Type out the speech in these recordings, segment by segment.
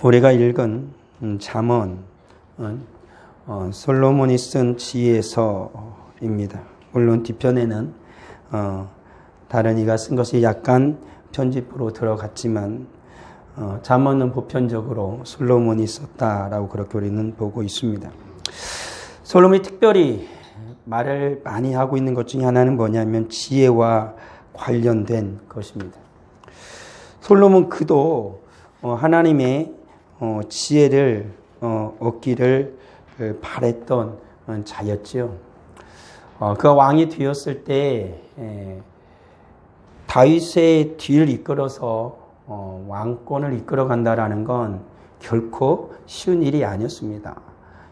우리가 읽은 잠언, 솔로몬이 쓴 지혜서입니다. 물론 뒤편에는 다른 이가 쓴 것이 약간 편집으로 들어갔지만 잠언은 보편적으로 솔로몬이 썼다라고 그렇게 우리는 보고 있습니다. 솔로몬이 특별히 말을 많이 하고 있는 것 중에 하나는 뭐냐면 지혜와 관련된 것입니다. 솔로몬 그도 하나님의 지혜를 얻기를 바랬던 자였죠. 그가 왕이 되었을 때 다윗의 뒤를 이끌어서 왕권을 이끌어간다라는 건 결코 쉬운 일이 아니었습니다.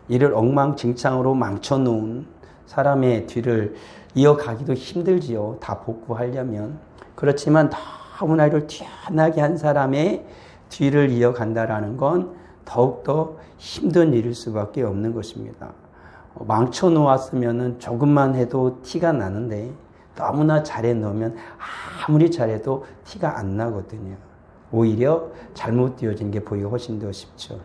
이를 엉망진창으로 망쳐놓은 사람의 뒤를 이어가기도 힘들지요. 다 복구하려면. 그렇지만 너무나 이를 뛰어나게 한 사람의 뒤를 이어간다라는 건 더욱더 힘든 일일 수밖에 없는 것입니다. 망쳐놓았으면 조금만 해도 티가 나는데 너무나 잘해 놓으면 아무리 잘해도 티가 안 나거든요. 오히려 잘못 되어진 게 보기가 훨씬 더 쉽죠.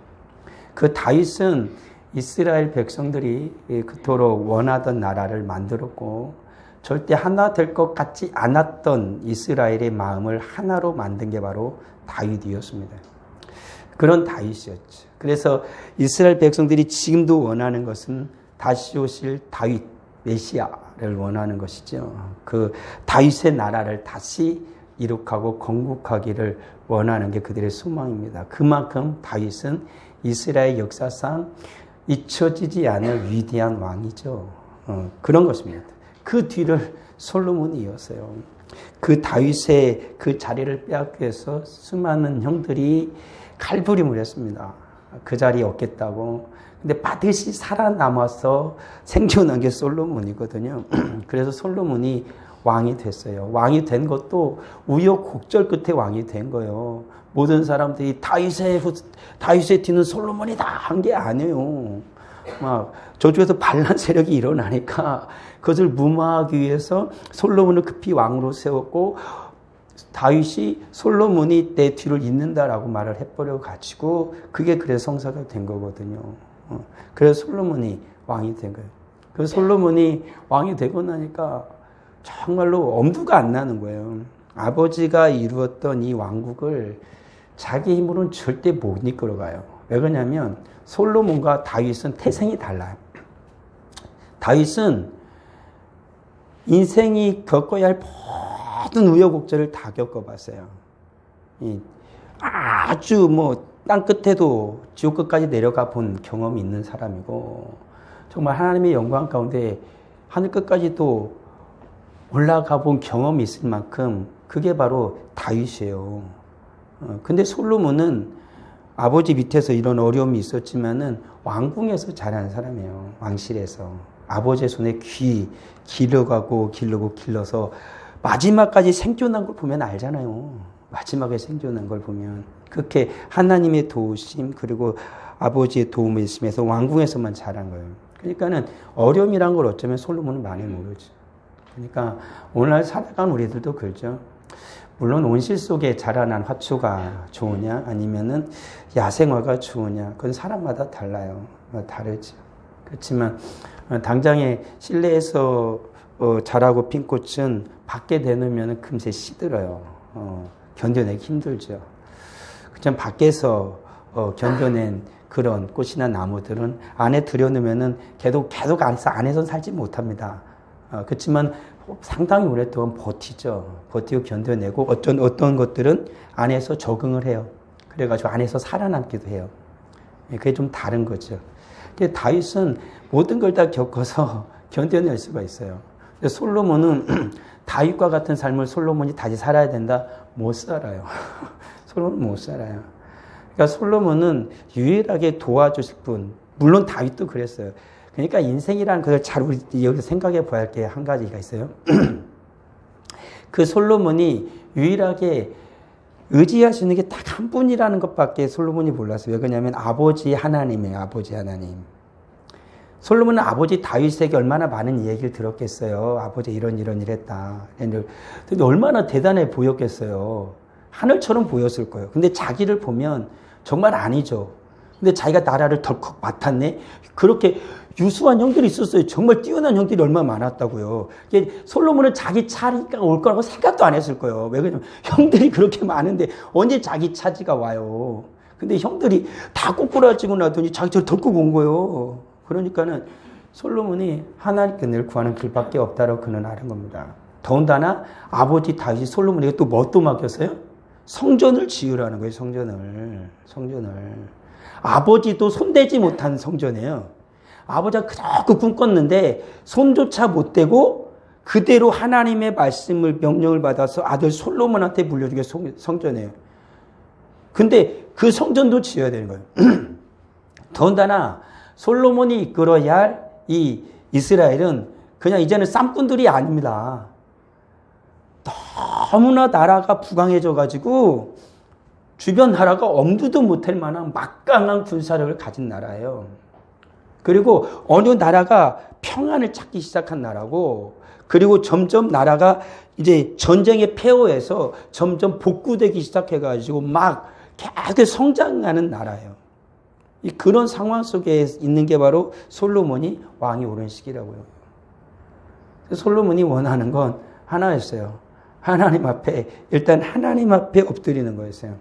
그 다윗은 이스라엘 백성들이 그토록 원하던 나라를 만들었고 절대 하나 될 것 같지 않았던 이스라엘의 마음을 하나로 만든 게 바로 다윗이었습니다. 그런 다윗이었죠. 그래서 이스라엘 백성들이 지금도 원하는 것은 다시 오실 다윗 메시아를 원하는 것이죠. 그 다윗의 나라를 다시 이룩하고 건국하기를 원하는 게 그들의 소망입니다. 그만큼 다윗은 이스라엘 역사상 잊혀지지 않을 위대한 왕이죠. 그런 것입니다. 그 뒤를 솔로몬이 이었어요. 그 다윗의 그 자리를 빼앗기 위해서 수많은 형들이 칼부림을 했습니다. 그 자리에 얻겠다고. 근데 반드시 살아남아서 생존한 게 솔로몬이거든요. 그래서 솔로몬이 왕이 됐어요. 왕이 된 것도 우여곡절 끝에 왕이 된 거예요. 모든 사람들이 다윗의 뒤는 솔로몬이다 한 게 아니에요. 막 저쪽에서 반란 세력이 일어나니까 그것을 무마하기 위해서 솔로몬을 급히 왕으로 세웠고 다윗이 솔로몬이 내 뒤를 잇는다라고 말을 해버려 가지고 그게 그래서 성사가 된 거거든요. 그래서 솔로몬이 왕이 된 거예요. 그 솔로몬이 왕이 되고 나니까 정말로 엄두가 안 나는 거예요. 아버지가 이루었던 이 왕국을 자기 힘으로는 절대 못 이끌어가요. 왜 그러냐면 솔로몬과 다윗은 태생이 달라요. 다윗은 인생이 겪어야 할 모든 우여곡절을 다 겪어봤어요. 아주 땅 끝에도 지옥 끝까지 내려가 본 경험이 있는 사람이고 정말 하나님의 영광 가운데 하늘 끝까지도 올라가 본 경험이 있을 만큼 그게 바로 다윗이에요. 근데 솔로몬은 아버지 밑에서 이런 어려움이 있었지만은 왕궁에서 자란 사람이에요. 왕실에서. 아버지의 손에 길러가고 길러서 마지막까지 생존한 걸 보면 알잖아요. 마지막에 생존한 걸 보면. 그렇게 하나님의 도우심 그리고 아버지의 도움을 있으면서 왕궁에서만 자란 거예요. 그러니까는 어려움이란 걸 어쩌면 솔로몬은 많이 모르죠. 그러니까 오늘날 살아간 우리들도 그렇죠. 물론 온실 속에 자라난 화초가 좋으냐 아니면은 야생화가 좋으냐 그건 사람마다 달라요. 다르죠. 그렇지만 당장에 실내에서 자라고 핀 꽃은 밖에 내놓으면 금세 시들어요. 견뎌내기 힘들죠. 그냥 밖에서 견뎌낸 그런 꽃이나 나무들은 안에 들여놓으면 계속 안에서 살지 못합니다. 그렇지만 상당히 오랫동안 버티죠. 버티고 견뎌내고 어떤 것들은 안에서 적응을 해요. 그래가지고 안에서 살아남기도 해요. 그게 좀 다른 거죠. 근데 다윗은 모든 걸 다 겪어서 견뎌낼 수가 있어요. 근데 솔로몬은 다윗과 같은 삶을 솔로몬이 다시 살아야 된다? 못 살아요. 솔로몬은 못 살아요. 그러니까 솔로몬은 유일하게 도와주실 분, 물론 다윗도 그랬어요. 그러니까 인생이라는 것을 잘 우리 여기서 생각해 봐야 할 게 한 가지가 있어요. 그 솔로몬이 유일하게 의지할 수 있는 게 딱 한 분이라는 것밖에 솔로몬이 몰랐어요. 왜 그러냐면 아버지 하나님이에요. 아버지 하나님. 솔로몬은 아버지 다윗에게 얼마나 많은 얘기를 들었겠어요. 아버지 이런 일 했다. 근데 얼마나 대단해 보였겠어요. 하늘처럼 보였을 거예요. 근데 자기를 보면 정말 아니죠. 근데 자기가 나라를 덜컥 맡았네. 그렇게 유수한 형들이 있었어요. 정말 뛰어난 형들이 얼마나 많았다고요. 솔로몬은 자기 차가 올 거라고 생각도 안 했을 거예요. 왜 그러냐면 형들이 그렇게 많은데 언제 자기 차지가 와요. 근데 형들이 다 꼬꾸라지고 나더니 자기 차를 덜컥 온 거예요. 그러니까는 솔로몬이 하나님께 늘 구하는 길밖에 없다라고 그는 아는 겁니다. 더군다나 아버지 다윗이 솔로몬에게 또 뭐 또 맡겼어요? 성전을 지으라는 거예요. 성전을. 아버지도 손대지 못한 성전이에요. 아버지가 그렇게 꿈꿨는데 손조차 못 대고 그대로 하나님의 말씀을 명령을 받아서 아들 솔로몬한테 물려준 게 성전이에요. 근데 그 성전도 지어야 되는 거예요. 더군다나 솔로몬이 이끌어야 할 이 이스라엘은 그냥 이제는 쌈꾼들이 아닙니다. 너무나 나라가 부강해져 가지고 주변 나라가 엄두도 못할 만한 막강한 군사력을 가진 나라예요. 그리고 어느 나라가 평안을 찾기 시작한 나라고, 그리고 점점 나라가 이제 전쟁의 폐허에서 점점 복구되기 시작해가지고 막 계속 성장하는 나라예요. 그런 상황 속에 있는 게 바로 솔로몬이 왕이 오른 시기라고요. 솔로몬이 원하는 건 하나였어요. 하나님 앞에, 일단 하나님 앞에 엎드리는 거였어요.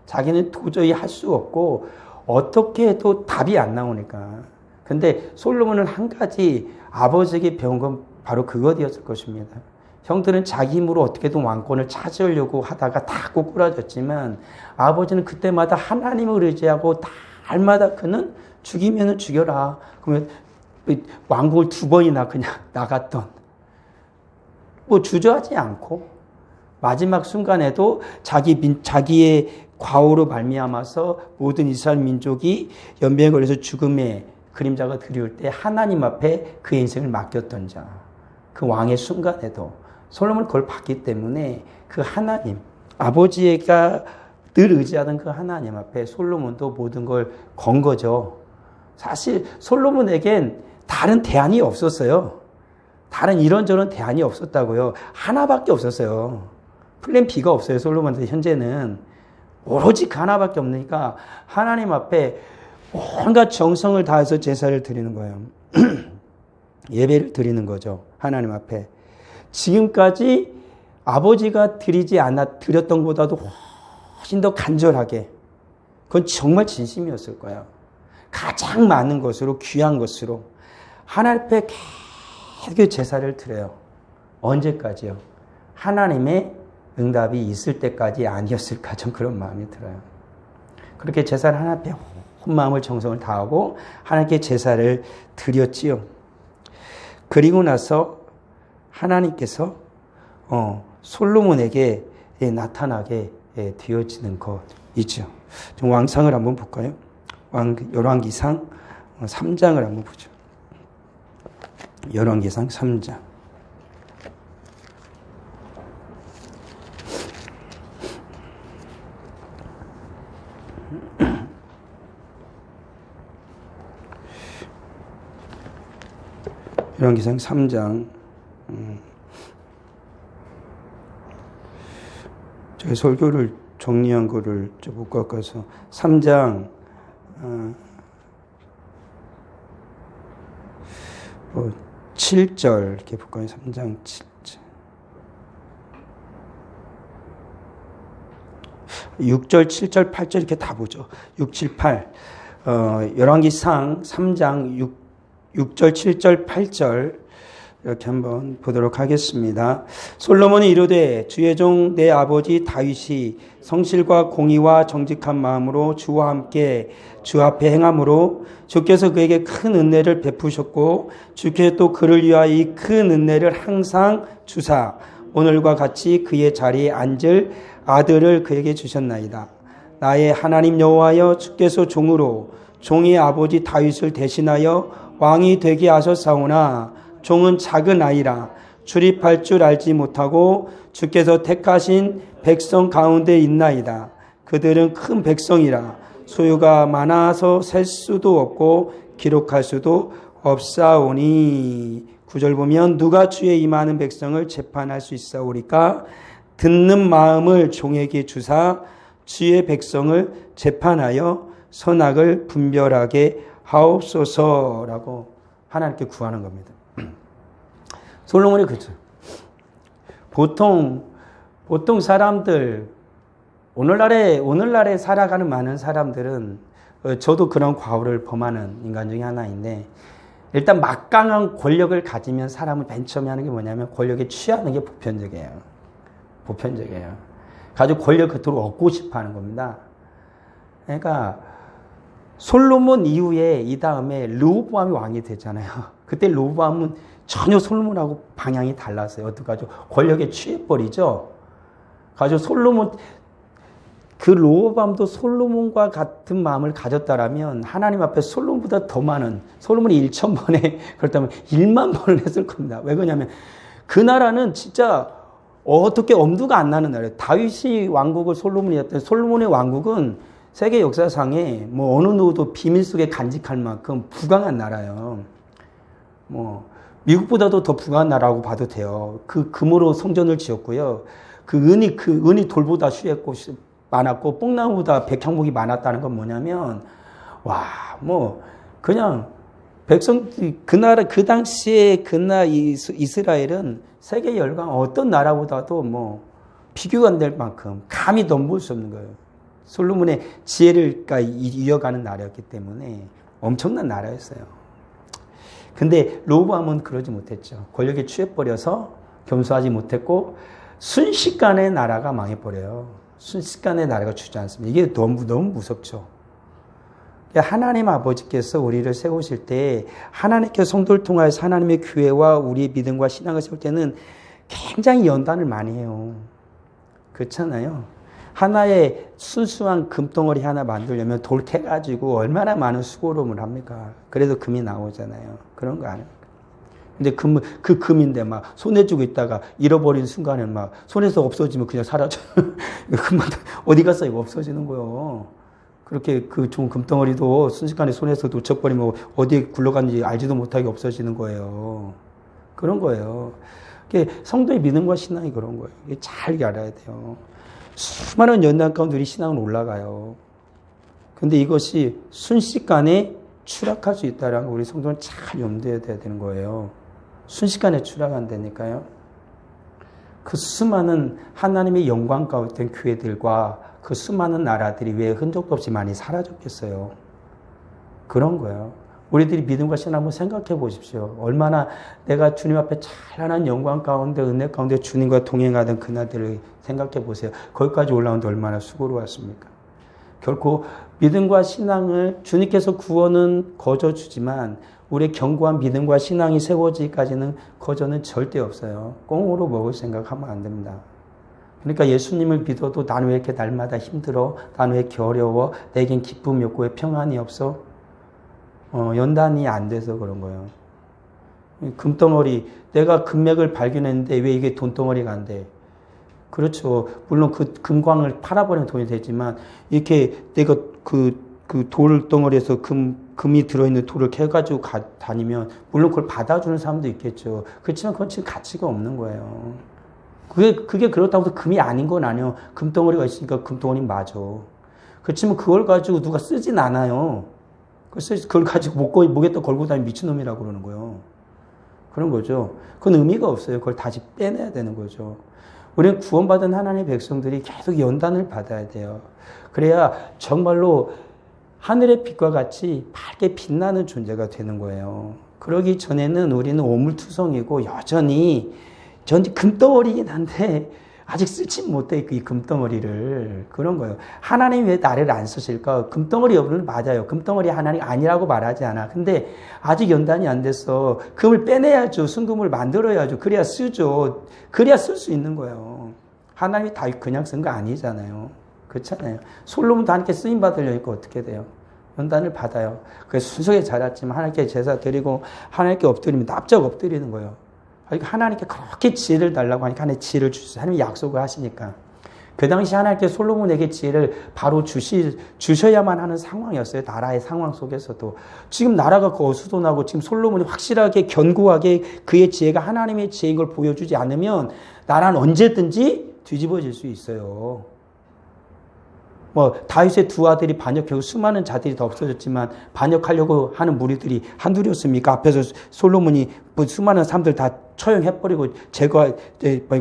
자기는 도저히 할 수 없고 어떻게 해도 답이 안 나오니까. 근데 솔로몬은 한 가지 아버지에게 배운 건 바로 그것이었을 것입니다. 형들은 자기 힘으로 어떻게든 왕권을 차지하려고 하다가 다 꼬꾸라졌지만 아버지는 그때마다 하나님을 의지하고 날마다 그는 죽이면은 죽여라. 그러면 왕국을 2번이나 그냥 나갔던, 뭐 주저하지 않고 마지막 순간에도 자기의 과오로 말미암아서 모든 이스라엘 민족이 연병에 걸려서 죽음의 그림자가 드리울 때 하나님 앞에 그 인생을 맡겼던 자, 그 왕의 순간에도 솔로몬은 그걸 봤기 때문에 그 하나님, 아버지가 늘 의지하던 그 하나님 앞에 솔로몬도 모든 걸 건 거죠. 사실 솔로몬에겐 다른 대안이 없었어요. 다른 이런저런 대안이 없었다고요. 하나밖에 없었어요. 플랜 B가 없어요. 솔로몬한테 현재는. 오로지 그 하나밖에 없으니까 하나님 앞에 온갖 정성을 다해서 제사를 드리는 거예요. 예배를 드리는 거죠. 하나님 앞에. 지금까지 아버지가 드렸던 것보다도 훨씬 더 간절하게, 그건 정말 진심이었을 거예요. 가장 많은 것으로, 귀한 것으로 하나님 앞에 계속 제사를 드려요. 언제까지요? 하나님의 응답이 있을 때까지 아니었을까, 좀 그런 마음이 들어요. 그렇게 제사를 하나님 앞에 온 마음을 정성을 다하고 하나님께 제사를 드렸지요. 그리고 나서 하나님께서 솔로몬에게 나타나게 되어지는 것이죠. 좀 왕상을 한번 볼까요? 열왕기상 3장을 한번 보죠. 열왕기상 3장. 열왕기상 3장. 제가 설교를 정리한 거를 좀 못 갖고서 3장 7절 이렇게 볼까요? 3장 7절. 6절, 7절, 8절 이렇게 다 보죠. 6, 7, 8. 열왕기상 3장 6절, 7절, 8절 이렇게 한번 보도록 하겠습니다. 솔로몬이 이르되 주의 종 내 아버지 다윗이 성실과 공의와 정직한 마음으로 주와 함께 주 앞에 행함으로 주께서 그에게 큰 은혜를 베푸셨고 주께서 또 그를 위하여 이 큰 은혜를 항상 주사 오늘과 같이 그의 자리에 앉을 아들을 그에게 주셨나이다. 나의 하나님 여호와여 주께서 종으로 종의 아버지 다윗을 대신하여 왕이 되게 하셨사오나 종은 작은 아이라 출입할 줄 알지 못하고 주께서 택하신 백성 가운데 있나이다. 그들은 큰 백성이라 소유가 많아서 셀 수도 없고 기록할 수도 없사오니. 9절 보면 누가 주의 이 많은 백성을 재판할 수 있사오리까? 듣는 마음을 종에게 주사 주의 백성을 재판하여 선악을 분별하게 하옵소서라고 하나님께 구하는 겁니다. 솔로몬이 그죠. 보통 사람들, 오늘날에 살아가는 많은 사람들은, 저도 그런 과오를 범하는 인간 중에 하나인데, 일단 막강한 권력을 가지면 사람은 맨 처음에 하는 게 뭐냐면 권력에 취하는 게 보편적이에요. 가지고 권력 그토록 얻고 싶어 하는 겁니다. 그러니까 솔로몬 이후에 이 다음에 르호보암이 왕이 되잖아요. 그때 르호보암은 전혀 솔로몬하고 방향이 달랐어요. 어떡하죠? 권력에 취해버리죠. 가지고 그 르호보암도 솔로몬과 같은 마음을 가졌다라면 하나님 앞에 솔로몬보다 더 많은, 솔로몬이 1,000번에 그렇다면 1만 번을 했을 겁니다. 왜 그러냐면 그 나라는 진짜 어떻게 엄두가 안 나는 나라예요. 다윗이 왕국을 솔로몬이었던, 솔로몬의 왕국은 세계 역사상에 뭐 어느 누구도 비밀 속에 간직할 만큼 부강한 나라예요. 뭐 미국보다도 더 부강한 나라라고 봐도 돼요. 그 금으로 성전을 지었고요. 그 은이 돌보다 수했고 많았고 뽕나무보다 백향목이 많았다는 건 뭐냐면, 그냥 백성들이 그 당시에 이스라엘은 세계 열강 어떤 나라보다도 비교가 안 될 만큼 감히 넘볼 수 없는 거예요. 솔로몬의 지혜를 이어가는 나라였기 때문에 엄청난 나라였어요. 근데 르호보암은 그러지 못했죠. 권력에 취해버려서 겸손하지 못했고 순식간에 나라가 망해버려요. 순식간에 나라가 주저앉습니다. 이게 너무 무섭죠. 하나님 아버지께서 우리를 세우실 때, 하나님께서 성도를 통하여서 하나님의 교회와 우리의 믿음과 신앙을 세울 때는 굉장히 연단을 많이 해요. 그렇잖아요. 하나의 순수한 금덩어리 하나 만들려면 돌 캐가지고 얼마나 많은 수고로움을 합니까? 그래도 금이 나오잖아요. 그런 거 아닙니까? 근데 그 금인데 손에 쥐고 있다가 잃어버린 순간에 손에서 없어지면 그냥 사라져요. 금만 어디 갔어? 이거 없어지는 거예요. 그렇게 그 좋은 금덩어리도 순식간에 손에서 놓쳐버리면 어디에 굴러갔는지 알지도 못하게 없어지는 거예요. 그런 거예요. 성도의 믿음과 신앙이 그런 거예요. 이게 잘 알아야 돼요. 수많은 연단 가운데 우리 신앙은 올라가요. 근데 이것이 순식간에 추락할 수 있다는 걸 우리 성도는 잘 염두에 둬야 되는 거예요. 순식간에 추락한다니까요. 그 수많은 하나님의 영광 가운데 교회들과 그 수많은 나라들이 왜 흔적도 없이 많이 사라졌겠어요. 그런 거예요. 우리들이 믿음과 신앙 한번 생각해 보십시오. 얼마나 내가 주님 앞에 찬란한 영광 가운데 은혜 가운데 주님과 동행하던 그날들을 생각해 보세요. 거기까지 올라오는데 얼마나 수고로웠습니까? 결코 믿음과 신앙을 주님께서 구원은 거저 주지만 우리의 견고한 믿음과 신앙이 세워지기까지는 거저는 절대 없어요. 꽁으로 먹을 생각하면 안 됩니다. 그러니까 예수님을 믿어도 나는 왜 이렇게 날마다 힘들어? 나는 왜 이렇게 어려워? 내겐 기쁨이 없고 왜 평안이 없어? 연단이 안 돼서 그런 거예요. 금덩어리, 내가 금맥을 발견했는데 왜 이게 돈덩어리가 안 돼? 그렇죠. 물론 그 금광을 팔아버리면 돈이 되지만 이렇게 내가 그 돌덩어리에서 금이 들어있는 돌을 캐가지고 다니면 물론 그걸 받아주는 사람도 있겠죠. 그렇지만 그건 지금 가치가 없는 거예요. 그게 그렇다고 해서 금이 아닌 건 아니에요. 금덩어리가 있으니까 금덩어리 맞아. 그렇지만 그걸 가지고 누가 쓰진 않아요. 그걸 가지고 목에다 걸고 다니면 미친놈이라고 그러는 거예요. 그런 거죠. 그건 의미가 없어요. 그걸 다시 빼내야 되는 거죠. 우리는 구원받은 하나님의 백성들이 계속 연단을 받아야 돼요. 그래야 정말로 하늘의 빛과 같이 밝게 빛나는 존재가 되는 거예요. 그러기 전에는 우리는 오물투성이고 여전히 금덩어리긴 한데 아직 쓰지 못해 이 금덩어리를. 그런 거예요. 하나님이 왜 나를 안 쓰실까? 금덩어리 여부는 맞아요. 금덩어리 하나님 아니라고 말하지 않아. 근데 아직 연단이 안 됐어. 금을 빼내야죠. 순금을 만들어야죠. 그래야 쓰죠. 그래야 쓸 수 있는 거예요. 하나님이 다 그냥 쓴 거 아니잖아요. 그렇잖아요. 솔로몬도 하나님께 쓰임 받으려니까 어떻게 돼요? 연단을 받아요. 그래서 순수하게 자랐지만 하나님께 제사 드리고 하나님께 엎드리면 납작 엎드리는 거예요. 하나님께 그렇게 지혜를 달라고 하니까 하나님 지혜를 주셔서 하나님이 약속을 하시니까. 그 당시 하나님께 솔로몬에게 지혜를 바로 주셔야만 하는 상황이었어요. 나라의 상황 속에서도. 지금 나라가 어수선하고 지금 솔로몬이 확실하게 견고하게 그의 지혜가 하나님의 지혜인 걸 보여주지 않으면 나라는 언제든지 뒤집어질 수 있어요. 뭐 다윗의 두 아들이 반역하고 수많은 자들이 더 없어졌지만 반역하려고 하는 무리들이 한둘이었습니까? 앞에서 솔로몬이 뭐 수많은 사람들 다 처형해버리고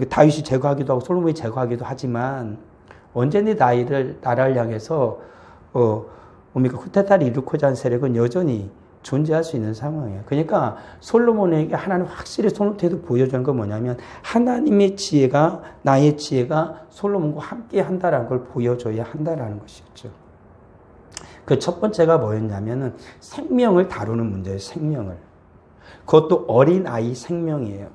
다윗이 제거하기도 하고 솔로몬이 제거하기도 하지만 언제니 나라를 향해서 뭡니까? 쿠데타를 일으키고자 하는 세력은 여전히 존재할 수 있는 상황이에요. 그러니까 솔로몬에게 하나님 확실히 손을 대도 보여주는 건 뭐냐면 하나님의 지혜가 나의 지혜가 솔로몬과 함께 한다라는 걸 보여줘야 한다라는 것이었죠. 그 첫 번째가 뭐였냐면은 생명을 다루는 문제예요. 생명을. 그것도 어린아이 생명이에요.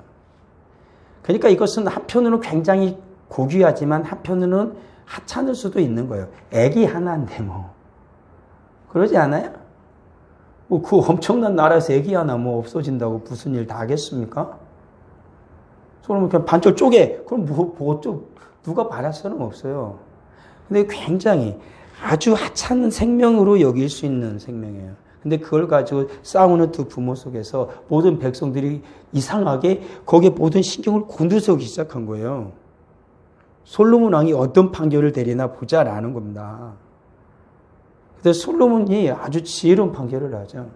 그러니까 이것은 한편으로는 굉장히 고귀하지만 한편으로는 하찮을 수도 있는 거예요. 애기 하나인데 뭐. 그러지 않아요? 뭐 그 엄청난 나라에서 애기 하나 뭐 없어진다고 무슨 일 다 하겠습니까? 솔로몬 그냥 반절 쪼개. 그럼 누가 바랄 수는 없어요. 근데 굉장히 아주 하찮은 생명으로 여길 수 있는 생명이에요. 근데 그걸 가지고 싸우는 두 부모 속에서 모든 백성들이 이상하게 거기에 모든 신경을 곤두세우기 시작한 거예요. 솔로몬 왕이 어떤 판결을 내리나 보자라는 겁니다. 그래서 솔로몬이 아주 지혜로운 판결을 하죠.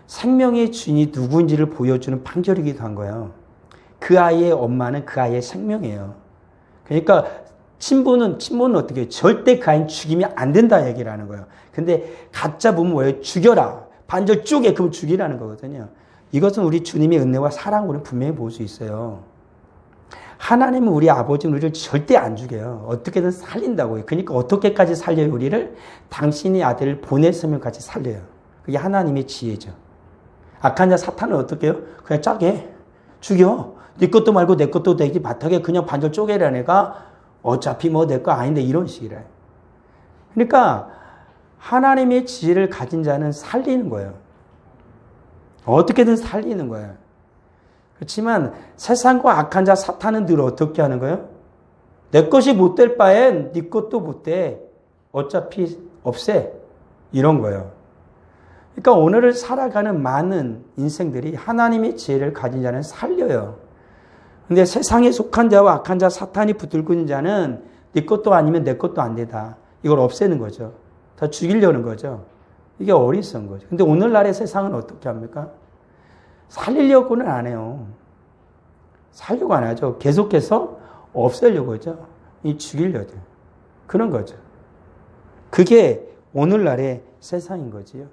생명의 주인이 누구인지를 보여주는 판결이기도 한 거예요. 그 아이의 엄마는 그 아이의 생명이에요. 그러니까 친부는 어떻게 해요? 절대 그 아이는 죽이면 안 된다 얘기를 하는 거예요. 근데 가짜 부모 뭐예요? 죽여라. 반절 쪼개. 그럼 죽이라는 거거든요. 이것은 우리 주님의 은혜와 사랑으로 분명히 볼 수 있어요. 하나님은 우리 아버지는 우리를 절대 안 죽여요. 어떻게든 살린다고요. 그러니까 어떻게까지 살려요, 우리를? 당신이 아들을 보냈으면 같이 살려요. 그게 하나님의 지혜죠. 악한 자 사탄은 어떻게 해요? 그냥 짜게 죽여. 네 것도 말고 내 것도 되지 바닥에 그냥 반절 쪼개라는 애가 어차피 뭐 내 거 아닌데 이런 식이래. 그러니까 하나님의 지혜를 가진 자는 살리는 거예요. 어떻게든 살리는 거예요. 그렇지만 세상과 악한 자 사탄은 늘 어떻게 하는 거예요? 내 것이 못 될 바엔 네 것도 못 돼. 어차피 없애. 이런 거예요. 그러니까 오늘을 살아가는 많은 인생들이 하나님의 지혜를 가진 자는 살려요. 근데 세상에 속한 자와 악한 자 사탄이 붙들고 있는 자는 네 것도 아니면 내 것도 안 되다. 이걸 없애는 거죠. 다 죽이려는 거죠. 이게 어리석은 거죠. 근데 오늘날의 세상은 어떻게 합니까? 살리려고는 안 해요. 살려고 안 하죠. 계속해서 없애려고 하죠. 죽이려고. 그런 거죠. 그게 오늘날의 세상인 거지요.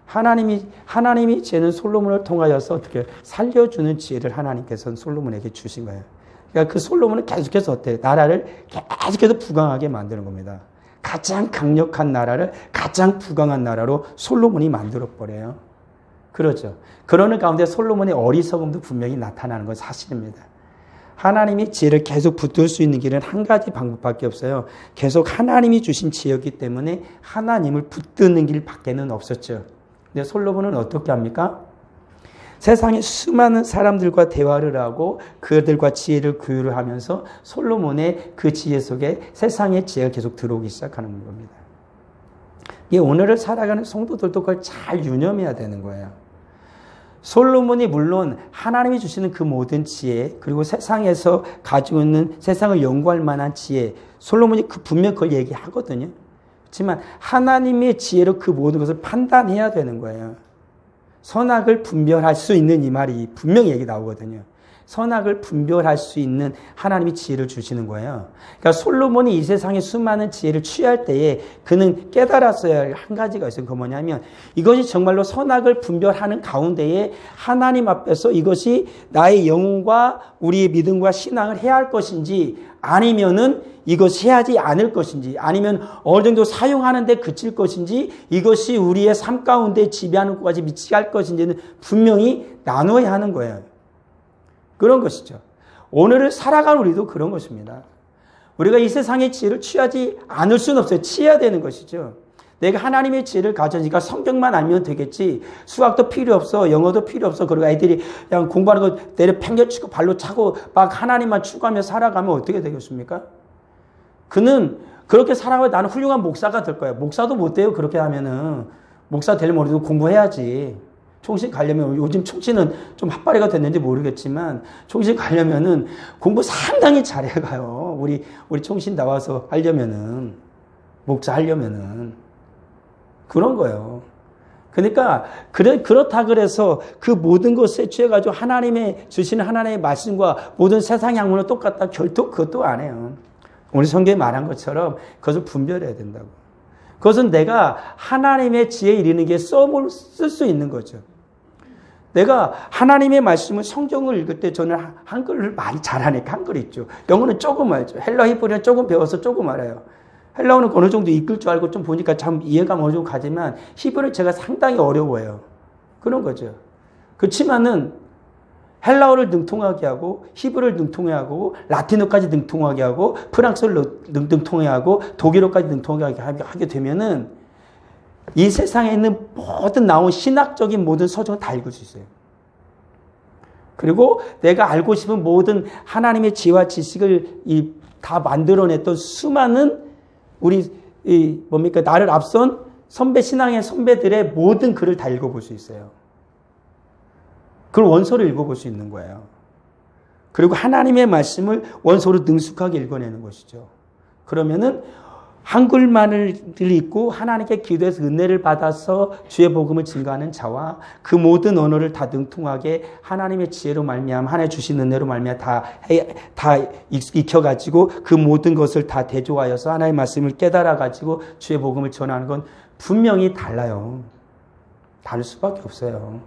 하나님이 지혜는 솔로몬을 통하여서 어떻게 살려주는 지혜를 하나님께서는 솔로몬에게 주신 거예요. 그러니까 그 솔로몬은 계속해서 어때요? 나라를 계속해서 부강하게 만드는 겁니다. 가장 강력한 나라를 가장 부강한 나라로 솔로몬이 만들어버려요. 그렇죠. 그러는 가운데 솔로몬의 어리석음도 분명히 나타나는 건 사실입니다. 하나님이 지혜를 계속 붙들 수 있는 길은 한 가지 방법밖에 없어요. 계속 하나님이 주신 지혜였기 때문에 하나님을 붙드는 길밖에는 없었죠. 근데 솔로몬은 어떻게 합니까? 세상에 수많은 사람들과 대화를 하고 그들과 지혜를 교류를 하면서 솔로몬의 그 지혜 속에 세상의 지혜가 계속 들어오기 시작하는 겁니다. 이 오늘을 살아가는 성도들도 그걸 잘 유념해야 되는 거예요. 솔로몬이 물론 하나님이 주시는 그 모든 지혜, 그리고 세상에서 가지고 있는 세상을 연구할 만한 지혜, 솔로몬이 분명 그걸 얘기하거든요. 그렇지만 하나님의 지혜로 그 모든 것을 판단해야 되는 거예요. 선악을 분별할 수 있는 이 말이 분명히 얘기 나오거든요. 선악을 분별할 수 있는 하나님이 지혜를 주시는 거예요. 그러니까 솔로몬이 이 세상의 수많은 지혜를 취할 때에 그는 깨달았어야 할 한 가지가 있어요. 그건 뭐냐면 이것이 정말로 선악을 분별하는 가운데에 하나님 앞에서 이것이 나의 영혼과 우리의 믿음과 신앙을 해야 할 것인지 아니면은 이것이 해야지 않을 것인지 아니면 어느 정도 사용하는 데 그칠 것인지 이것이 우리의 삶 가운데 지배하는 것까지 미치게 할 것인지는 분명히 나눠야 하는 거예요. 그런 것이죠. 오늘을 살아가는 우리도 그런 것입니다. 우리가 이 세상의 지혜를 취하지 않을 수는 없어요. 취해야 되는 것이죠. 내가 하나님의 지혜를 가져니까 성경만 알면 되겠지. 수학도 필요 없어. 영어도 필요 없어. 그리고 애들이 그냥 공부하는 거 내려 팽개치고 발로 차고 막 하나님만 추구하며 살아가면 어떻게 되겠습니까? 그는 그렇게 살아가면 나는 훌륭한 목사가 될 거야. 목사도 못 돼요. 그렇게 하면은. 목사 되려면 우리도 공부해야지. 총신 가려면 요즘 총신은 좀 핫바리가 됐는지 모르겠지만 총신 가려면은 공부 상당히 잘해가요. 우리 총신 나와서 하려면은. 목자 하려면은. 그런 거예요. 그러니까 그렇다 그래서 그 모든 것에 취해가지고 하나님의 주시는 하나님의 말씀과 모든 세상의 학문은 똑같다. 결코 그것도 안 해요. 오늘 성경에 말한 것처럼 그것을 분별해야 된다고. 그것은 내가 하나님의 지혜에 이르는 게 썸을 쓸 수 있는 거죠. 내가 하나님의 말씀을 성경을 읽을 때 저는 한글을 많이 잘하니까 한글 있죠. 영어는 조금 알죠. 헬라 히브리어는 조금 배워서 조금 알아요. 헬라어는 어느 정도 읽을 줄 알고 좀 보니까 참 이해감 어느 정도 가지만 히브리어는 제가 상당히 어려워요. 그런 거죠. 그렇지만은 헬라어를 능통하게 하고 히브리어를 능통하게 하고 라틴어까지 능통하게 하고 프랑스어를 능통하게 하고 독일어까지 능통하게 하게 되면은 이 세상에 있는 모든 나온 신학적인 모든 서적은 다 읽을 수 있어요. 그리고 내가 알고 싶은 모든 하나님의 지혜와 지식을 다 만들어냈던 수많은 나를 앞선 신앙의 선배들의 모든 글을 다 읽어볼 수 있어요. 그걸 원서로 읽어볼 수 있는 거예요. 그리고 하나님의 말씀을 원서로 능숙하게 읽어내는 것이죠. 그러면은 한글만을 읽고 하나님께 기도해서 은혜를 받아서 주의 복음을 증거하는 자와 그 모든 언어를 다 능통하게 하나님의 지혜로 말미암아 하나님 주신 은혜로 말미암아 다 익혀가지고 그 모든 것을 다 대조하여서 하나님의 말씀을 깨달아가지고 주의 복음을 전하는 건 분명히 달라요. 다를 수밖에 없어요.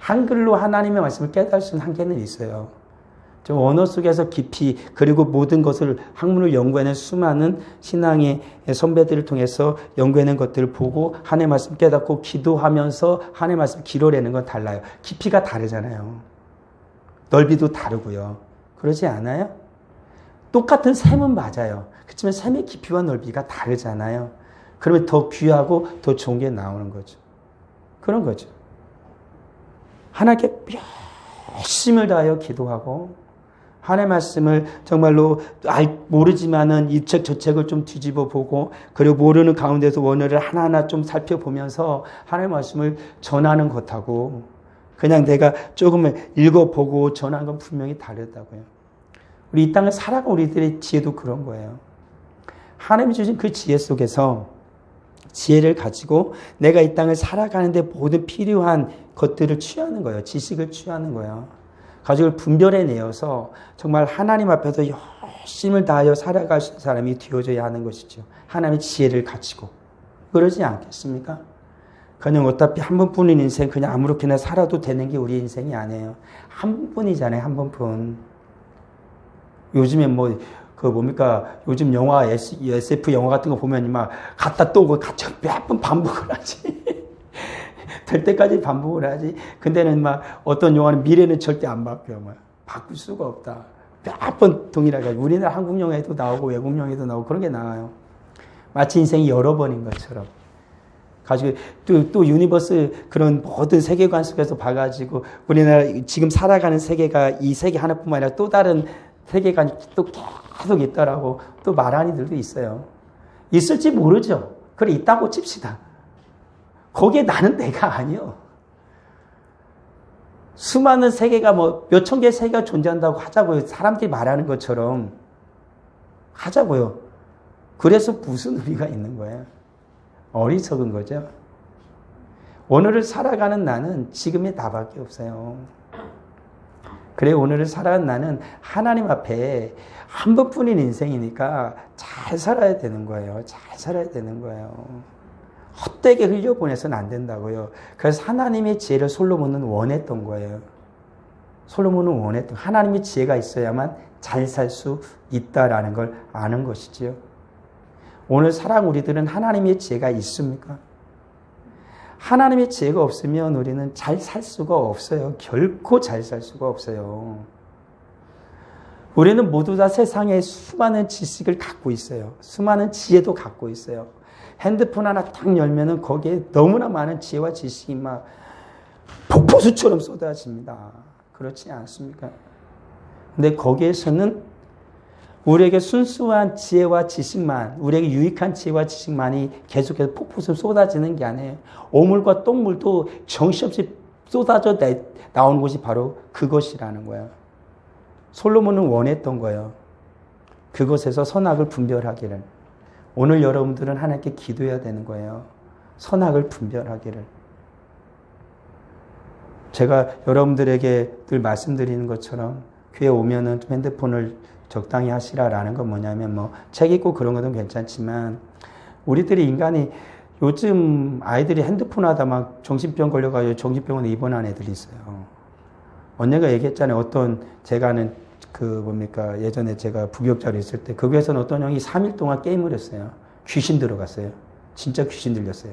한글로 하나님의 말씀을 깨달을 수 있는 한계는 있어요. 좀 언어 속에서 깊이 그리고 모든 것을 학문을 연구해낸 수많은 신앙의 선배들을 통해서 연구해낸 것들을 보고 하나님의 말씀 깨닫고 기도하면서 하나님의 말씀 기록하는 건 달라요. 깊이가 다르잖아요. 넓이도 다르고요. 그러지 않아요? 똑같은 샘은 맞아요. 그렇지만 샘의 깊이와 넓이가 다르잖아요. 그러면 더 귀하고 더 좋은 게 나오는 거죠. 그런 거죠. 하나님께 열심을 다하여 기도하고 하나님의 말씀을 정말로 모르지만은 이 책 저 책을 좀 뒤집어 보고 그리고 모르는 가운데서 원어를 하나하나 좀 살펴보면서 하나님의 말씀을 전하는 것하고 그냥 내가 조금 읽어보고 전하는 건 분명히 다르다고요. 우리 이 땅을 살아간 우리들의 지혜도 그런 거예요. 하나님이 주신 그 지혜 속에서 지혜를 가지고 내가 이 땅을 살아가는데 모든 필요한 것들을 취하는 거예요. 지식을 취하는 거예요. 가족을 분별해내어서 정말 하나님 앞에서 열심을 다하여 살아갈 수 있는 사람이 되어져야 하는 것이죠. 하나님의 지혜를 가지고. 그러지 않겠습니까? 그냥 어차피 한 번뿐인 인생 그냥 아무렇게나 살아도 되는 게 우리 인생이 아니에요. 한 번뿐이잖아요. 한 번뿐. 요즘에 요즘 영화, SF 영화 같은 거 보면 막 갔다 또 오고 같이 몇 번 반복을 하지. 될 때까지 반복을 하지. 근데는 막 어떤 영화는 미래는 절대 안 바뀌어. 바꿀 수가 없다. 몇 번 동일하게. 우리나라 한국 영화에도 나오고 외국 영화에도 나오고 그런 게 나와요. 마치 인생이 여러 번인 것처럼. 가지고 또 유니버스 그런 모든 세계관 속에서 봐가지고 우리나라 지금 살아가는 세계가 이 세계 하나뿐만 아니라 또 다른 세계관이 또 계속 있더라고. 또 말하는 이들도 있어요. 있을지 모르죠. 그래 있다고 칩시다. 거기에 나는 내가 아니요. 수많은 세계가 몇천 개의 세계가 존재한다고 하자고요. 사람들이 말하는 것처럼 하자고요. 그래서 무슨 의미가 있는 거예요? 어리석은 거죠. 오늘을 살아가는 나는 지금의 나밖에 없어요. 그래 오늘을 살아가는 나는 하나님 앞에 한 번뿐인 인생이니까 잘 살아야 되는 거예요. 잘 살아야 되는 거예요. 헛되게 흘려보내서는 안 된다고요. 그래서 하나님의 지혜를 솔로몬은 원했던 거예요. 솔로몬은 원했던 하나님의 지혜가 있어야만 잘 살 수 있다라는 걸 아는 것이지요. 오늘 살아간 우리들은 하나님의 지혜가 있습니까? 하나님의 지혜가 없으면 우리는 잘 살 수가 없어요. 결코 잘 살 수가 없어요. 우리는 모두 다 세상에 수많은 지식을 갖고 있어요. 수많은 지혜도 갖고 있어요. 핸드폰 하나 딱 열면은 거기에 너무나 많은 지혜와 지식이 막 폭포수처럼 쏟아집니다. 그렇지 않습니까? 근데 거기에서는 우리에게 순수한 지혜와 지식만, 우리에게 유익한 지혜와 지식만이 계속해서 폭포수처럼 쏟아지는 게 아니에요. 오물과 똥물도 정신없이 쏟아져 나오는 곳이 바로 그것이라는 거예요. 솔로몬은 원했던 거예요. 그것에서 선악을 분별하기를. 오늘 여러분들은 하나님께 기도해야 되는 거예요. 선악을 분별하기를. 제가 여러분들에게 늘 말씀드리는 것처럼 교회 오면은 좀 핸드폰을 적당히 하시라라는 건 뭐냐면 뭐 책 읽고 그런 것은 괜찮지만 우리들이 인간이 요즘 아이들이 핸드폰 하다 막 정신병 걸려가지고 정신병원에 입원한 애들이 있어요. 언니가 얘기했잖아요. 어떤 제가 아는 예전에 제가 부교육자로 있을 때 거기에서는 어떤 형이 3일 동안 게임을 했어요. 귀신 들어갔어요. 진짜 귀신 들렸어요.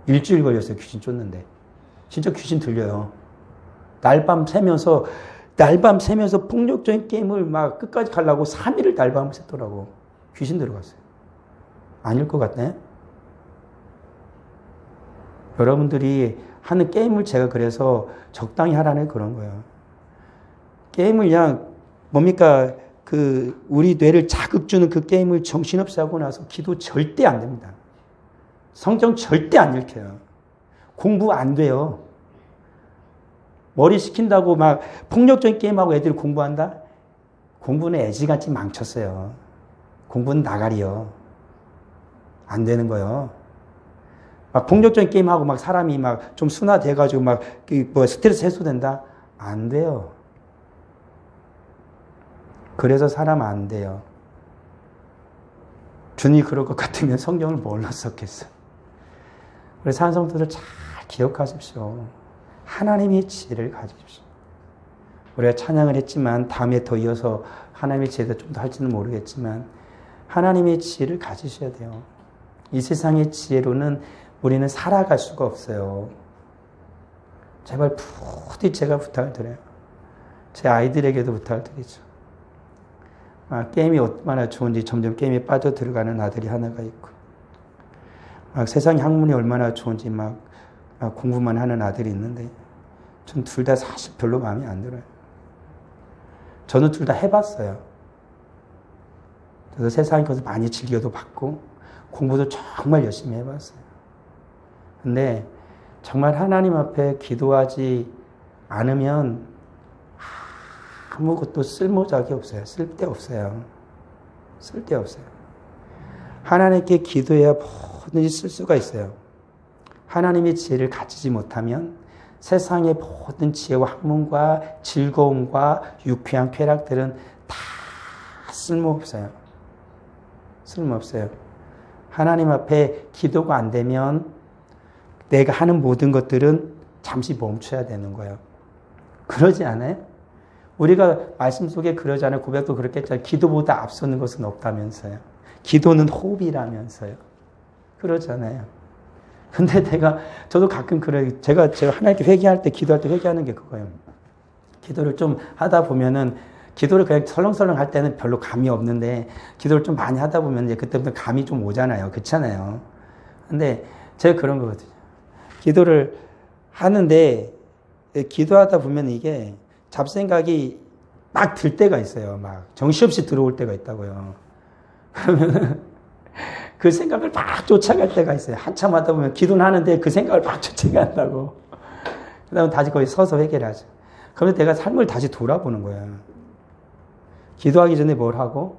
일주일 걸렸어요. 귀신 쫓는데. 진짜 귀신 들려요. 날밤 새면서 폭력적인 게임을 막 끝까지 가려고 3일을 날밤을 샜더라고. 귀신 들어갔어요. 아닐 것 같네. 여러분들이 하는 게임을 제가 그래서 적당히 하라는 그런 거예요. 게임을 그냥 우리 뇌를 자극 주는 그 게임을 정신없이 하고 나서 기도 절대 안 됩니다. 성경 절대 안 읽혀요. 공부 안 돼요. 머리 식힌다고 막 폭력적인 게임하고 애들이 공부한다? 공부는 애지같이 망쳤어요. 공부는 나가리요. 안 되는 거예요. 막 폭력적인 게임하고 막 사람이 막 좀 순화돼가지고 막 스트레스 해소된다? 안 돼요. 그래서 사람 안 돼요. 주님이 그럴 것 같으면 성경을 뭘로 썼겠어. 우리 사는 성도들 잘 기억하십시오. 하나님의 지혜를 가지십시오. 우리가 찬양을 했지만 다음에 더 이어서 하나님의 지혜도 좀 더 할지는 모르겠지만 하나님의 지혜를 가지셔야 돼요. 이 세상의 지혜로는 우리는 살아갈 수가 없어요. 제발 부디 제가 부탁을 드려요. 제 아이들에게도 부탁을 드리죠. 게임이 얼마나 좋은지 점점 게임에 빠져 들어가는 아들이 하나가 있고 세상 학문이 얼마나 좋은지 공부만 하는 아들이 있는데 전 둘 다 사실 별로 마음에 안 들어요. 저는 둘 다 해봤어요. 그래서 세상의 것을 많이 즐겨도 봤고 공부도 정말 열심히 해봤어요. 근데 정말 하나님 앞에 기도하지 않으면 아무것도 쓸모작이 없어요. 쓸데없어요. 쓸데없어요. 하나님께 기도해야 뭐든지 쓸 수가 있어요. 하나님의 지혜를 가지지 못하면 세상의 모든 지혜와 학문과 즐거움과 유쾌한 쾌락들은 다 쓸모없어요. 쓸모없어요. 하나님 앞에 기도가 안 되면 내가 하는 모든 것들은 잠시 멈춰야 되는 거예요. 그러지 않아요? 우리가 말씀 속에 그러잖아요. 고백도 그렇게 했잖아요. 기도보다 앞서는 것은 없다면서요. 기도는 호흡이라면서요. 그러잖아요. 근데 저도 가끔 그래요. 제가 하나님께 회개할 때, 기도할 때 회개하는 게 그거예요. 기도를 좀 하다 보면은, 기도를 그냥 설렁설렁 할 때는 별로 감이 없는데, 기도를 좀 많이 하다 보면 이제 그때부터 감이 좀 오잖아요. 그렇잖아요. 근데 제가 그런 거거든요. 기도를 하는데, 기도하다 보면 이게 잡생각이 막 들 때가 있어요. 막 정신없이 들어올 때가 있다고요. 그러면 그 생각을 막 쫓아갈 때가 있어요. 한참 하다 보면 기도는 하는데 그 생각을 막 쫓아간다고. 그 다음에 다시 거기 서서 회개를 하죠. 그러면 내가 삶을 다시 돌아보는 거야. 기도하기 전에 뭘 하고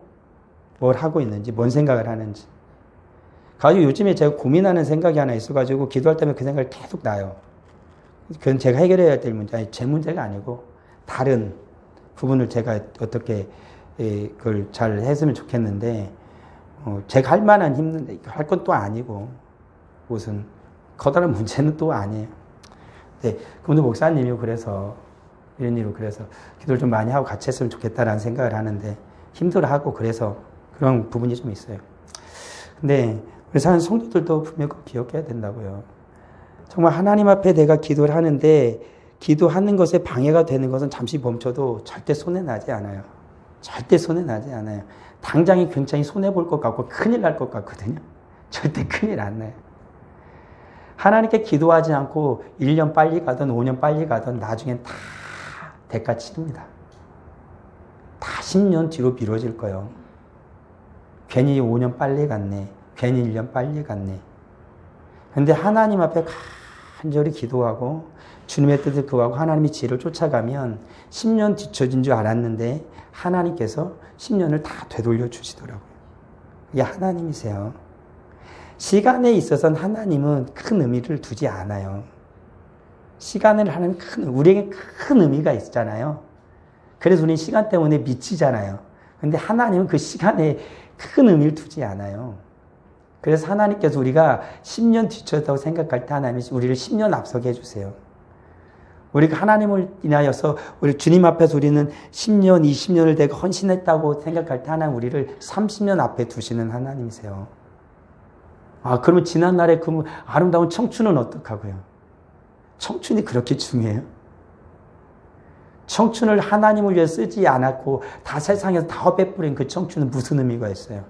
있는지, 뭔 생각을 하는지. 가지고 요즘에 제가 고민하는 생각이 하나 있어가지고 기도할 때면 그 생각이 계속 나요. 그건 제가 해결해야 될 문제, 아니, 제 문제가 아니고 다른 부분을 제가 어떻게 그걸 잘 했으면 좋겠는데, 제가 할 만한 힘든데, 할 건 또 아니고, 무슨 커다란 문제는 또 아니에요. 네, 그분도 목사님이 이런 일로 그래서 기도를 좀 많이 하고 같이 했으면 좋겠다라는 생각을 하는데, 힘들어하고 그래서 그런 부분이 좀 있어요. 근데, 우리 사는 성도들도 분명히 기억해야 된다고요. 정말 하나님 앞에 내가 기도를 하는데, 기도하는 것에 방해가 되는 것은 잠시 멈춰도 절대 손해나지 않아요. 절대 손해나지 않아요. 당장이 굉장히 손해볼 것 같고 큰일 날 것 같거든요. 절대 큰일 안 나요. 하나님께 기도하지 않고 1년 빨리 가든 5년 빨리 가든 나중엔 다 대가 치릅니다. 다 10년 뒤로 미뤄질 거예요. 괜히 5년 빨리 갔네. 괜히 1년 빨리 갔네. 근데 하나님 앞에 간절히 기도하고 주님의 뜻을 구하고 하나님의 지혜를 쫓아가면 10년 뒤처진 줄 알았는데 하나님께서 10년을 다 되돌려 주시더라고요. 그게 하나님이세요. 시간에 있어서는 하나님은 큰 의미를 두지 않아요. 시간을 하는 우리에게 큰 의미가 있잖아요. 그래서 우리는 시간 때문에 미치잖아요. 근데 하나님은 그 시간에 큰 의미를 두지 않아요. 그래서 하나님께서 우리가 10년 뒤쳤다고 생각할 때 하나님이 우리를 10년 앞서게 해주세요. 우리가 하나님을 인하여서 우리 주님 앞에서 우리는 10년, 20년을 내가 헌신했다고 생각할 때 하나님 우리를 30년 앞에 두시는 하나님이세요. 그러면 지난날의 그 아름다운 청춘은 어떡하고요? 청춘이 그렇게 중요해요? 청춘을 하나님을 위해 쓰지 않았고 다 세상에서 다 베뿌린 그 청춘은 무슨 의미가 있어요?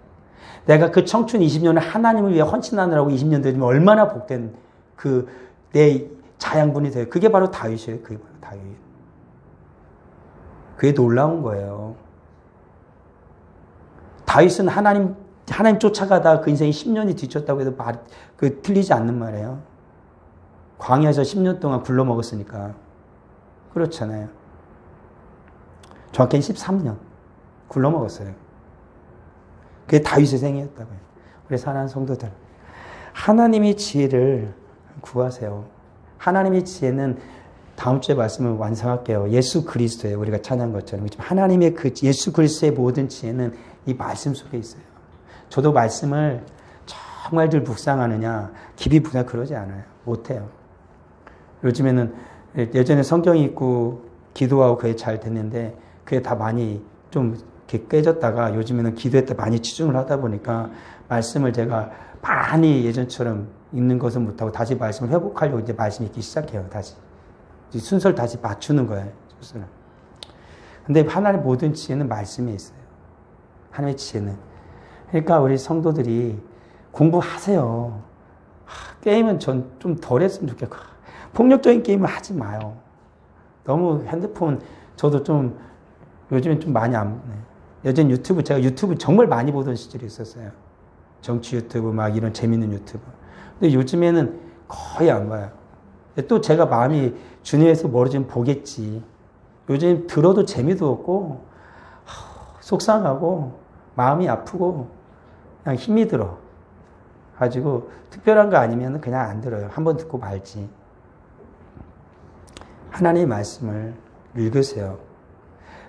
내가 그 청춘 20년을 하나님을 위해 헌신하느라고 20년 되면 얼마나 복된 내 자양분이 돼요. 그게 바로 다윗이에요. 그게 바로 다윗. 그게 놀라운 거예요. 다윗은 하나님 쫓아가다 그 인생이 10년이 뒤쳤다고 해도 틀리지 않는 말이에요. 광야에서 10년 동안 굴러먹었으니까. 그렇잖아요. 정확히는 13년 굴러먹었어요. 그게 다윗의 생애였다고요. 우리 사랑하는 성도들, 하나님의 지혜를 구하세요. 하나님의 지혜는 다음 주에 말씀을 완성할게요. 예수 그리스도예요. 우리가 찬양한 것처럼. 하나님의 그 예수 그리스도의 모든 지혜는 이 말씀 속에 있어요. 저도 말씀을 정말 늘 묵상하느냐, 깊이 묵상 그러지 않아요. 못해요. 요즘에는 예전에 성경 읽고 기도하고 그게 잘 됐는데 그게 다 많이 좀 이렇게 깨졌다가 요즘에는 기도에 많이 치중을 하다 보니까 말씀을 제가 많이 예전처럼 읽는 것은 못하고 다시 말씀을 회복하려고 이제 말씀 읽기 시작해요. 다시. 순서를 다시 맞추는 거예요. 순서를. 근데 하나님의 모든 지혜는 말씀에 있어요. 하나님의 지혜는. 그러니까 우리 성도들이 공부하세요. 게임은 전 좀 덜 했으면 좋겠고. 폭력적인 게임은 하지 마요. 너무 핸드폰, 저도 좀, 요즘엔 좀 많이 안, 예전 제가 유튜브 정말 많이 보던 시절이 있었어요. 정치 유튜브, 막 이런 재밌는 유튜브. 근데 요즘에는 거의 안 봐요. 또 제가 마음이 주님에서 멀어지면 보겠지. 요즘 들어도 재미도 없고, 속상하고, 마음이 아프고, 그냥 힘이 들어. 가지고, 특별한 거 아니면 그냥 안 들어요. 한번 듣고 말지. 하나님의 말씀을 읽으세요.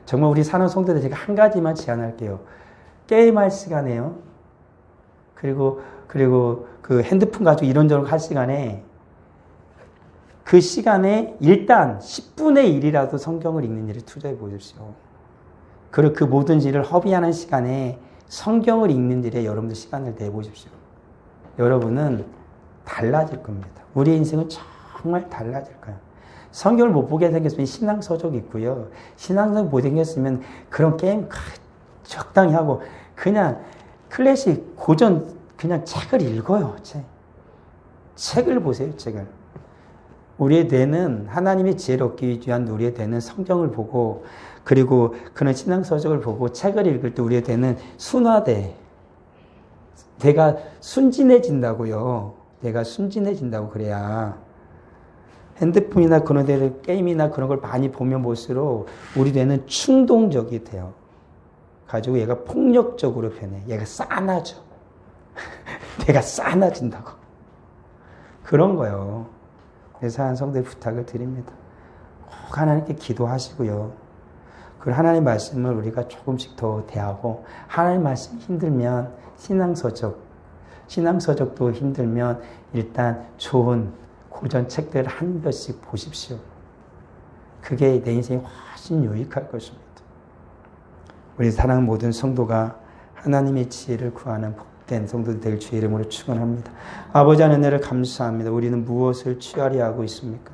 정말 우리 사는 성도들 제가 한 가지만 제안할게요. 게임할 시간에요. 그리고 그 핸드폰 가지고 이런저런 할 시간에 그 시간에 일단 10분의 1이라도 성경을 읽는 일을 투자해 보십시오. 그리고 그 모든 일을 허비하는 시간에 성경을 읽는 일에 여러분들 시간을 내보십시오. 여러분은 달라질 겁니다. 우리의 인생은 정말 달라질 거예요. 성경을 못 보게 생겼으면 신앙서적이 있고요. 신앙서적 못 생겼으면 그런 게임 적당히 하고 그냥 클래식 고전 그냥 책을 읽어요. 책을 보세요. 책을. 우리의 뇌는 하나님의 지혜를 얻기 위한 우리의 뇌는 성경을 보고 그리고 그런 신앙서적을 보고 책을 읽을 때 우리의 뇌는 순화돼. 내가 순진해진다고요. 내가 순진해진다고 그래야. 핸드폰이나 그런 데를 게임이나 그런 걸 많이 보면 볼수록 우리 뇌는 충동적이 돼요. 가지고 얘가 폭력적으로 변해. 얘가 싸나져. 내가 싸나진다고. 그런 거예요. 그래서 한 성도의 부탁을 드립니다. 꼭 하나님께 기도하시고요. 그 하나님의 말씀을 우리가 조금씩 더 대하고 하나님의 말씀이 힘들면 신앙서적도 힘들면 일단 좋은 고전 책들을 한 번씩 보십시오. 그게 내 인생에 훨씬 유익할 것입니다. 우리 사랑하는 모든 성도가 하나님의 지혜를 구하는 복된 성도들 될 주의 이름으로 축원합니다. 아버지 하나님 은혜를 감사합니다. 우리는 무엇을 취하려 하고 있습니까?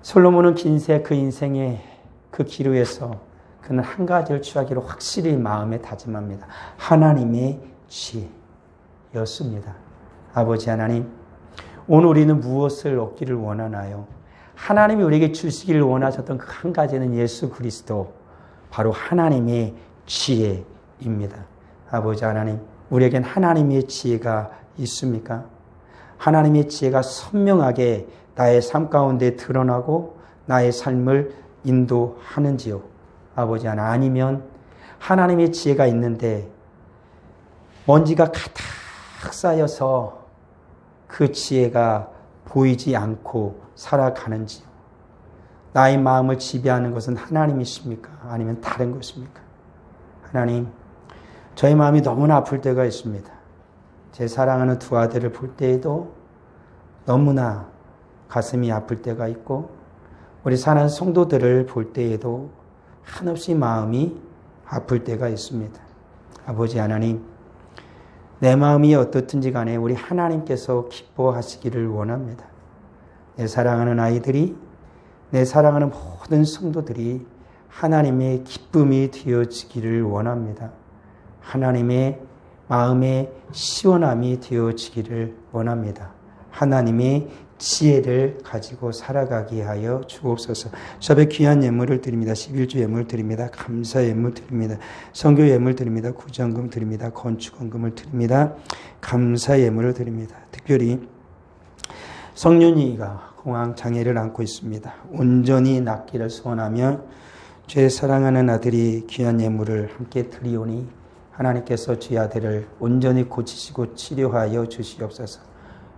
솔로몬은 긴세 그 인생의 그 기로에서 그는 한 가지를 취하기로 확실히 마음에 다짐합니다. 하나님의 지혜였습니다. 아버지 하나님, 오늘 우리는 무엇을 얻기를 원하나요? 하나님이 우리에게 주시기를 원하셨던 그 한 가지는 예수 그리스도, 바로 하나님의 지혜입니다. 아버지 하나님, 우리에겐 하나님의 지혜가 있습니까? 하나님의 지혜가 선명하게 나의 삶 가운데 드러나고 나의 삶을 인도하는지요? 아버지 하나님, 아니면 하나님의 지혜가 있는데 먼지가 가득 쌓여서 그 지혜가 보이지 않고 살아가는지요? 나의 마음을 지배하는 것은 하나님이십니까? 아니면 다른 것입니까? 하나님, 저의 마음이 너무나 아플 때가 있습니다. 제 사랑하는 두 아들을 볼 때에도 너무나 가슴이 아플 때가 있고, 우리 사는 성도들을 볼 때에도 한없이 마음이 아플 때가 있습니다. 아버지 하나님, 내 마음이 어떻든지 간에 우리 하나님께서 기뻐하시기를 원합니다. 내 사랑하는 아이들이, 내 사랑하는 모든 성도들이 하나님의 기쁨이 되어지기를 원합니다. 하나님의 마음의 시원함이 되어지기를 원합니다. 하나님의 지혜를 가지고 살아가게 하여 주옵소서. 샵에 귀한 예물을 드립니다. 11주 예물 드립니다. 감사 예물 드립니다. 선교 예물 드립니다. 구정금 드립니다. 건축원금을 드립니다. 감사 예물을 드립니다. 특별히 성윤이가 공황 장애를 안고 있습니다. 온전히 낫기를 소원하며 제 사랑하는 아들이 귀한 예물을 함께 드리오니 하나님께서 제 아들을 온전히 고치시고 치료하여 주시옵소서.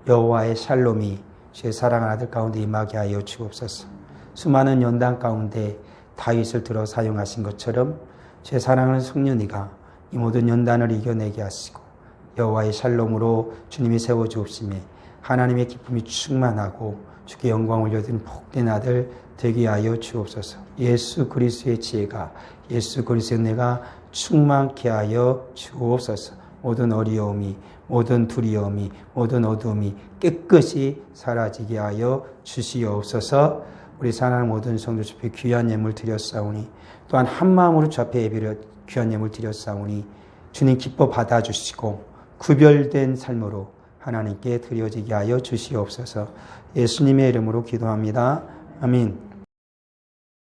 여호와의 샬롬이 제 사랑하는 아들 가운데 임하게 하여 주옵소서. 수많은 연단 가운데 다윗을 들어 사용하신 것처럼 제 사랑하는 성윤이가 이 모든 연단을 이겨내게 하시고 여호와의 샬롬으로 주님이 세워주옵시며 하나님의 기쁨이 충만하고 주께 영광 올려드린 복된 아들 되게 하여 주옵소서. 예수 그리스도의 지혜가, 예수 그리스도의 은혜가 충만케 하여 주옵소서. 모든 어려움이, 모든 두려움이, 모든 어두움이 깨끗이 사라지게 하여 주시옵소서. 우리 사랑하는 모든 성도 주 앞에 귀한 예물 드렸사오니, 또한 한 마음으로 주 앞에 예배를 귀한 예물 드렸사오니 주님 기뻐 받아주시고 구별된 삶으로 하나님께 드려지게 하여 주시옵소서. 예수님의 이름으로 기도합니다. 아멘.